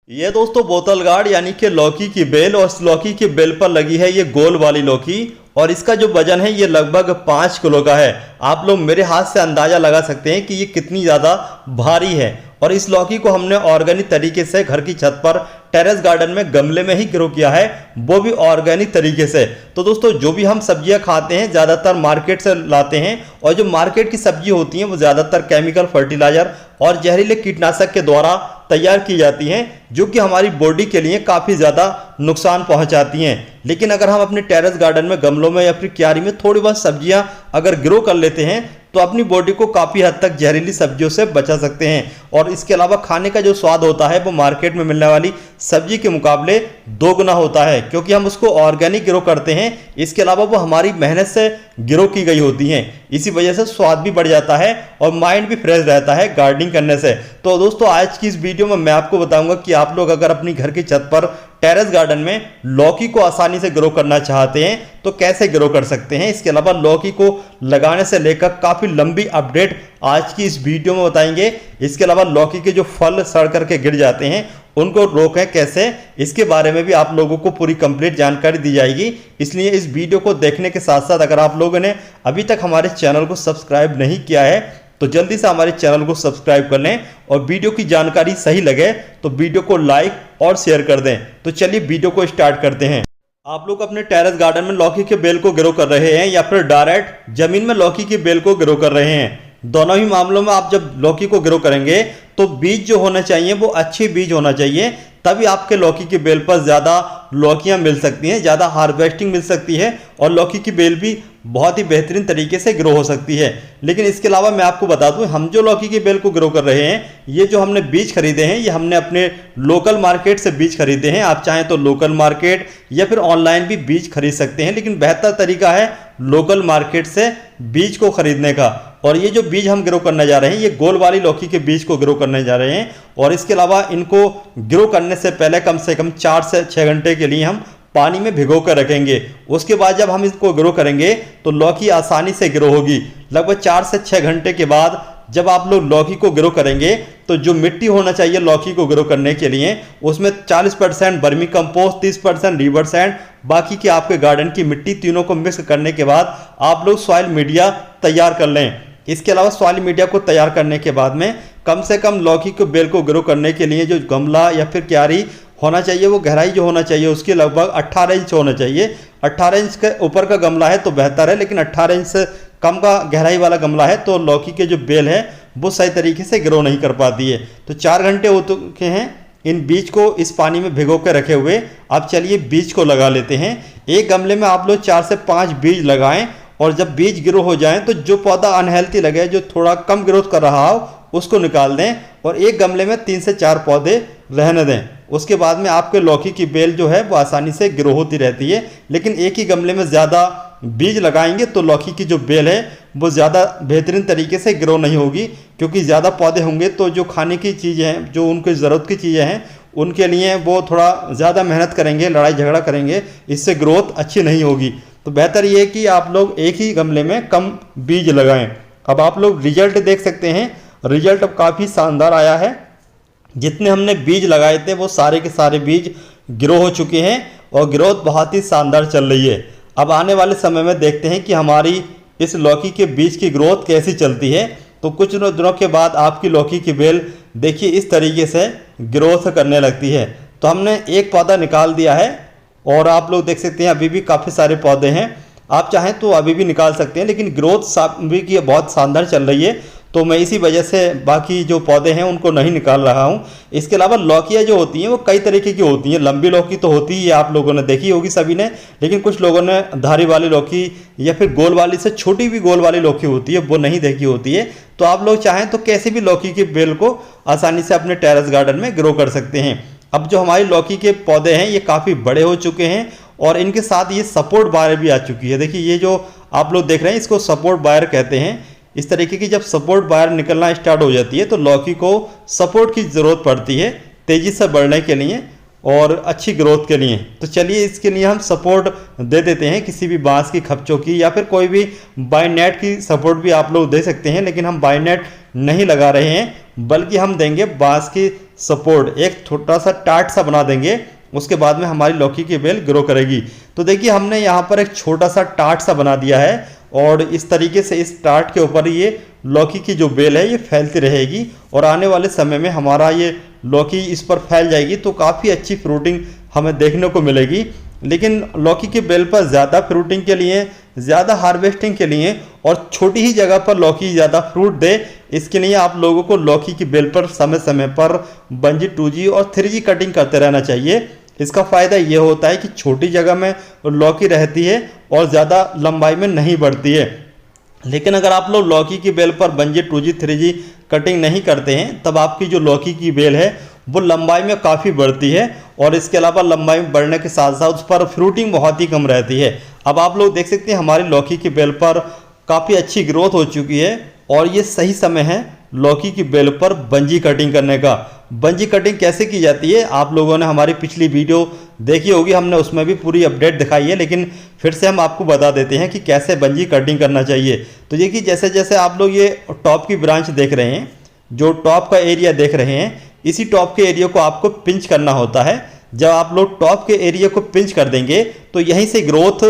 ये दोस्तों बोतल गार्ड यानी कि लौकी की बेल, और इस लौकी की बेल पर लगी है ये गोल वाली लौकी, और इसका जो वजन है ये लगभग 5 किलो का है। आप लोग मेरे हाथ से अंदाज़ा लगा सकते हैं कि ये कितनी ज़्यादा भारी है। और इस लौकी को हमने ऑर्गेनिक तरीके से घर की छत पर टेरेस गार्डन में गमले में ही ग्रो किया है, वो भी ऑर्गेनिक तरीके से। तो दोस्तों जो भी हम सब्जियां खाते हैं ज़्यादातर मार्केट से लाते हैं, और जो मार्केट की सब्जी होती हैं वो ज़्यादातर केमिकल फर्टिलाइजर और जहरीले कीटनाशक के द्वारा तैयार की जाती हैं, जो कि हमारी बॉडी के लिए काफ़ी ज़्यादा नुकसान पहुंचाती हैं। लेकिन अगर हम अपने टेरेस गार्डन में गमलों में या फिर क्यारी में थोड़ी बहुत सब्जियां अगर ग्रो कर लेते हैं तो अपनी बॉडी को काफ़ी हद तक जहरीली सब्जियों से बचा सकते हैं। और इसके अलावा खाने का जो स्वाद होता है वो मार्केट में मिलने वाली सब्जी के मुकाबले 2 गुना होता है, क्योंकि हम उसको ऑर्गेनिक ग्रो करते हैं। इसके अलावा वो हमारी मेहनत से ग्रो की गई होती हैं, इसी वजह से स्वाद भी बढ़ जाता है और माइंड भी फ्रेश रहता है गार्डनिंग करने से। तो दोस्तों आज की इस वीडियो में मैं आपको बताऊंगा कि आप लोग अगर अपनी घर की छत पर टेरेस गार्डन में लौकी को आसानी से ग्रो करना चाहते हैं तो कैसे ग्रो कर सकते हैं। इसके अलावा लौकी को लगाने से लेकर काफ़ी लंबी अपडेट आज की इस वीडियो में बताएंगे। इसके अलावा लौकी के जो फल सड़ करके गिर जाते हैं उनको रोकें कैसे, इसके बारे में भी आप लोगों को पूरी कंप्लीट जानकारी दी जाएगी। इसलिए इस वीडियो को देखने के साथ साथ अगर आप लोगों ने अभी तक हमारे चैनल को सब्सक्राइब नहीं किया है तो जल्दी से हमारे चैनल को सब्सक्राइब कर लें, और वीडियो की जानकारी सही लगे तो वीडियो को लाइक और शेयर कर दें। तो चलिए वीडियो को स्टार्ट करते हैं। आप लोग अपने टेरेस गार्डन में लौकी के बेल को ग्रो कर रहे हैं या फिर डायरेक्ट जमीन में लौकी की बेल को ग्रो कर रहे हैं, दोनों ही मामलों में आप जब लौकी को ग्रो करेंगे तो बीज जो होना चाहिए वो अच्छे बीज होना चाहिए, तभी आपके लौकी की बेल पर ज़्यादा लौकियां मिल सकती हैं, ज़्यादा हार्वेस्टिंग मिल सकती है और लौकी की बेल भी बहुत ही बेहतरीन तरीके से ग्रो हो सकती है। लेकिन इसके अलावा मैं आपको बता दूं, हम जो लौकी की बेल को ग्रो कर रहे हैं ये जो हमने बीज खरीदे हैं ये हमने अपने लोकल मार्केट से बीज खरीदे हैं। आप चाहें तो लोकल मार्केट या फिर ऑनलाइन भी बीज खरीद सकते हैं, लेकिन बेहतर तरीका है लोकल मार्केट से बीज को खरीदने का। और ये जो बीज हम ग्रो करने जा रहे हैं ये गोल वाली लौकी के बीज को ग्रो करने जा रहे हैं, और इसके अलावा इनको ग्रो करने से पहले कम से कम 4 से 6 घंटे के लिए हम पानी में भिगो कर रखेंगे। उसके बाद जब हम इसको ग्रो करेंगे तो लौकी आसानी से ग्रो होगी। लगभग 4 से 6 घंटे के बाद जब आप लोग लौकी को ग्रो करेंगे तो जो मिट्टी होना चाहिए लौकी को ग्रो करने के लिए उसमें 40% वर्मी कंपोस्ट, 30% रिवर सैंड, बाकी की आपके गार्डन की मिट्टी, तीनों को मिक्स करने के बाद आप लोग सॉइल मीडिया तैयार कर लें। इसके अलावा सॉइल मीडिया को तैयार करने के बाद में कम से कम लौकी को बेल को ग्रो करने के लिए जो गमला या फिर क्यारी होना चाहिए वो गहराई जो होना चाहिए उसकी लगभग 18 इंच होना चाहिए। 18 इंच के ऊपर का गमला है तो बेहतर है, लेकिन 18 इंच से कम का गहराई वाला गमला है तो लौकी के जो बेल है वो सही तरीके से ग्रो नहीं कर पाती है। तो 4 घंटे हो चुके हैं इन बीज को इस पानी में भिगो के रखे हुए। अब चलिए बीज को लगा लेते हैं। एक गमले में आप लोग 4 से 5 बीज लगाएं, और जब बीज ग्रो हो जाएं तो जो पौधा अनहेल्थी लगे, जो थोड़ा कम ग्रोथ कर रहा हो उसको निकाल दें, और एक गमले में 3 से 4 पौधे रहने दें। उसके बाद में आपके लौकी की बेल जो है वो आसानी से ग्रो होती रहती है। लेकिन एक ही गमले में ज़्यादा बीज लगाएंगे तो लौकी की जो बेल है वो ज़्यादा बेहतरीन तरीके से ग्रो नहीं होगी, क्योंकि ज़्यादा पौधे होंगे तो जो खाने की चीज़ें हैं, जो उनकी ज़रूरत की चीज़ें हैं, उनके लिए वो थोड़ा ज़्यादा मेहनत करेंगे, लड़ाई झगड़ा करेंगे, इससे ग्रोथ अच्छी नहीं होगी। तो बेहतर ये है कि आप लोग एक ही गमले में कम बीज लगाएं। अब आप लोग रिजल्ट देख सकते हैं, रिजल्ट अब काफ़ी शानदार आया है। जितने हमने बीज लगाए थे वो सारे के सारे बीज ग्रो हो चुके हैं और ग्रोथ बहुत ही शानदार चल रही है। अब आने वाले समय में देखते हैं कि हमारी इस लौकी के बीज की ग्रोथ कैसी चलती है। तो कुछ दिनों के बाद आपकी लौकी की बेल देखिए इस तरीके से ग्रोथ करने लगती है। तो हमने एक पौधा निकाल दिया है और आप लोग देख सकते हैं अभी भी काफ़ी सारे पौधे हैं। आप चाहें तो अभी भी निकाल सकते हैं, लेकिन ग्रोथ भी की बहुत शानदार चल रही है, तो मैं इसी वजह से बाकी जो पौधे हैं उनको नहीं निकाल रहा हूँ। इसके अलावा लौकियाँ जो होती हैं वो कई तरीके की होती हैं। लंबी लौकी तो होती ही है, आप लोगों ने देखी होगी सभी ने, लेकिन कुछ लोगों ने धारी वाली लौकी या फिर गोल वाली से छोटी भी गोल वाली लौकी होती है वो नहीं देखी होती है। तो आप लोग चाहें तो कैसे भी लौकी की बेल को आसानी से अपने टेरेस गार्डन में ग्रो कर सकते हैं। अब जो हमारी लौकी के पौधे हैं ये काफ़ी बड़े हो चुके हैं और इनके साथ ये सपोर्ट वायर भी आ चुकी है। देखिए ये जो आप लोग देख रहे हैं इसको सपोर्ट वायर कहते हैं। इस तरीके की जब सपोर्ट वायर निकलना स्टार्ट हो जाती है तो लौकी को सपोर्ट की ज़रूरत पड़ती है तेज़ी से बढ़ने के लिए और अच्छी ग्रोथ के लिए। तो चलिए इसके लिए हम सपोर्ट दे देते हैं, किसी भी बांस की खपचों की या फिर कोई भी बाई नेट की सपोर्ट भी आप लोग दे सकते हैं, लेकिन हम बाई नेट नहीं लगा रहे हैं। बल्कि हम देंगे बांस की सपोर्ट, एक छोटा सा टाट सा बना देंगे। उसके बाद में हमारी लौकी की बेल ग्रो करेगी। तो देखिए हमने यहाँ पर एक छोटा सा टाट सा बना दिया है और इस तरीके से इस टाट के ऊपर ये लौकी की जो बेल है ये फैलती रहेगी और आने वाले समय में हमारा ये लौकी इस पर फैल जाएगी तो काफ़ी अच्छी फ्रूटिंग हमें देखने को मिलेगी। लेकिन लौकी की बेल पर ज़्यादा फ्रूटिंग के लिए, ज़्यादा हार्वेस्टिंग के लिए और छोटी ही जगह पर लौकी ज़्यादा फ्रूट दे, इसके लिए आप लोगों को लौकी की बेल पर समय समय पर 1G 2G और 3G कटिंग करते रहना चाहिए। इसका फ़ायदा ये होता है कि छोटी जगह में लौकी रहती है और ज़्यादा लंबाई में नहीं बढ़ती है। लेकिन अगर आप लोग लौकी की बेल पर 1G 2G 3G कटिंग नहीं करते हैं तब आपकी जो लौकी की बेल है वो लंबाई में काफ़ी बढ़ती है और इसके अलावा लंबाई में बढ़ने के साथ साथ उस पर फ्रूटिंग बहुत ही कम रहती है। अब आप लोग देख सकते हैं हमारी लौकी की बेल पर काफ़ी अच्छी ग्रोथ हो चुकी है और ये सही समय है लौकी की बेल पर 1G कटिंग करने का। 1G कटिंग कैसे की जाती है आप लोगों ने हमारी पिछली वीडियो देखी होगी, हमने उसमें भी पूरी अपडेट दिखाई है, लेकिन फिर से हम आपको बता देते हैं कि कैसे 1G कटिंग करना चाहिए। तो ये कि जैसे जैसे आप लोग ये टॉप की ब्रांच देख रहे हैं, जो टॉप का एरिया देख रहे हैं, इसी टॉप के एरिया को आपको पिंच करना होता है। जब आप लोग टॉप के एरिया को पिंच कर देंगे तो यहीं से ग्रोथ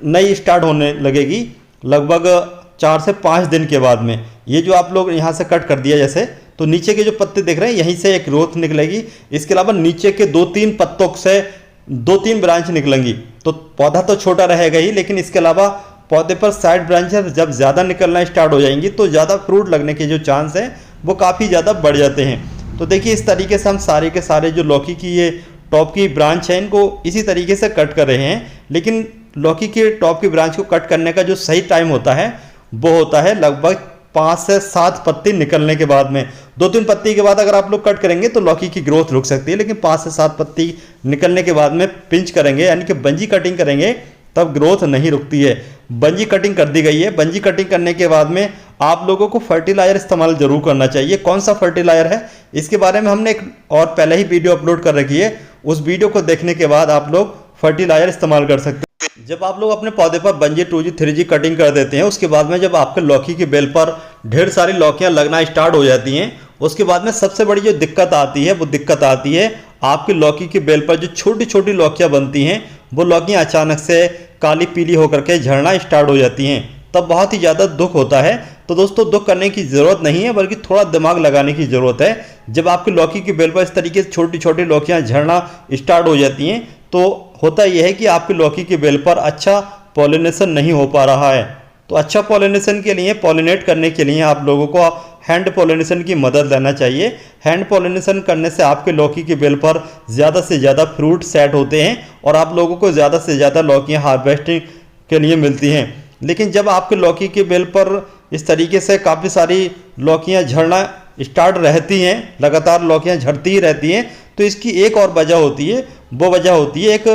नई स्टार्ट होने लगेगी लगभग 4 से 5 दिन के बाद में। ये जो आप लोग यहाँ से कट कर दिया जैसे, तो नीचे के जो पत्ते देख रहे हैं यहीं से एक ग्रोथ निकलेगी। इसके अलावा नीचे के 2-3 पत्तों से 2-3 ब्रांच निकलेंगी। तो पौधा तो छोटा रहेगा ही, लेकिन इसके अलावा पौधे पर साइड ब्रांचेस जब ज़्यादा निकलना स्टार्ट हो जाएंगी तो ज़्यादा फ्रूट लगने के जो चांस हैं वो काफ़ी ज़्यादा बढ़ जाते हैं। तो देखिए इस तरीके से हम सारे के सारे जो लौकी की ये टॉप की ब्रांच है इनको इसी तरीके से कट कर रहे हैं। लेकिन लौकी के टॉप की ब्रांच को कट करने का जो सही टाइम होता है वो होता है लगभग 5 से 7 पत्ती निकलने के बाद में। 2-3 पत्ती के बाद अगर आप लोग कट करेंगे तो लौकी की ग्रोथ रुक सकती है, लेकिन 5 से 7 पत्ती निकलने के बाद में पिंच करेंगे यानी कि 1G कटिंग करेंगे तब ग्रोथ नहीं रुकती है। 1G कटिंग कर दी गई है। 1G कटिंग करने के बाद में आप लोगों को फर्टिलाइजर इस्तेमाल जरूर करना चाहिए। कौन सा फर्टिलाइजर है इसके बारे में हमने एक और पहले ही वीडियो अपलोड कर रखी है, उस वीडियो को देखने के बाद आप लोग फर्टिलाइजर इस्तेमाल कर सकते हैं। जब आप लोग अपने पौधे पर 1G 2G 3G कटिंग कर देते हैं उसके बाद में जब आपके लौकी की बेल पर ढेर सारी लौकियां लगना स्टार्ट हो जाती हैं, उसके बाद में सबसे बड़ी जो दिक्कत आती है वो दिक्कत आती है आपकी लौकी की बेल पर जो छोटी छोटी लौकियां बनती हैं वो लौकियां अचानक से काली पीली होकर के झड़ना स्टार्ट हो जाती हैं, तब बहुत ही ज़्यादा दुख होता है। तो दोस्तों दुख करने की ज़रूरत नहीं है बल्कि थोड़ा दिमाग लगाने की ज़रूरत है। जब आपकी लौकी की बेल पर इस तरीके से छोटी छोटी लौकियां झड़ना स्टार्ट हो जाती हैं तो होता यह है कि आपकी लौकी की बेल पर अच्छा पॉलिनेशन नहीं हो पा रहा है। तो अच्छा पॉलिनेशन के लिए, पॉलिनेट करने के लिए आप लोगों को हैंड पॉलिनेशन की मदद लेना चाहिए। हैंड पॉलिनेशन करने से आपके लौकी की बेल पर ज़्यादा से ज़्यादा फ्रूट सेट होते हैं और आप लोगों को ज़्यादा से ज़्यादा लौकियाँ हार्वेस्टिंग के लिए मिलती हैं। लेकिन जब आपके लौकी की बेल पर इस तरीके से काफ़ी सारी लौकियाँ झड़ना स्टार्ट रहती हैं, लगातार लौकियाँ झड़ती ही रहती हैं, तो इसकी एक और वजह होती है। वो वजह होती है एक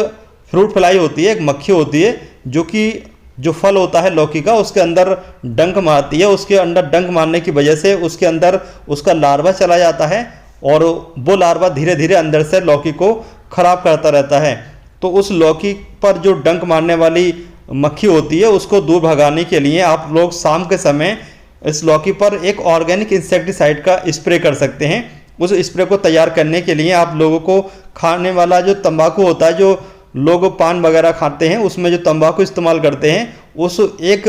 फ्रूट फ्लाई होती है, एक मक्खी होती है जो कि जो फल होता है लौकी का उसके अंदर डंक मारती है। उसके अंदर डंक मारने की वजह से उसके अंदर उसका लार्वा चला जाता है और वो लार्वा धीरे धीरे अंदर से लौकी को खराब करता रहता है। तो उस लौकी पर जो डंक मारने वाली मक्खी होती है उसको दूर भगाने के लिए आप लोग शाम के समय इस लौकी पर एक ऑर्गेनिक इंसेक्टिसाइड का स्प्रे कर सकते हैं। उस स्प्रे को तैयार करने के लिए आप लोगों को खाने वाला जो तंबाकू होता है, जो लोग पान वगैरह खाते हैं उसमें जो तंबाकू इस्तेमाल करते हैं, उस एक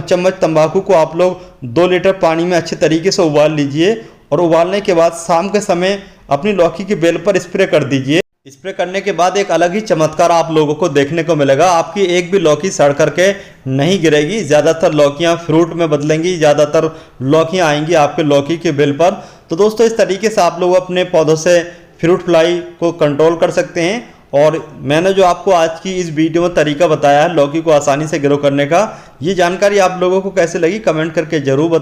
चम्मच तंबाकू को आप लोग 2 लीटर पानी में अच्छे तरीके से उबाल लीजिए और उबालने के बाद शाम के समय अपनी लौकी की बेल पर स्प्रे कर दीजिए। स्प्रे करने के बाद एक अलग ही चमत्कार आप लोगों को देखने को मिलेगा। आपकी एक भी लौकी सड़ करके नहीं गिरेगी, ज़्यादातर लौकियां फ्रूट में बदलेंगी, ज़्यादातर लौकियां आएंगी आपके लौकी के बेल पर। तो दोस्तों इस तरीके से आप लोग अपने पौधों से फ्रूट फ्लाई को कंट्रोल कर सकते हैं। और मैंने जो आपको आज की इस वीडियो में तरीका बताया है लौकी को आसानी से ग्रो करने का, ये जानकारी आप लोगों को कैसे लगी कमेंट करके ज़रूर बताएं।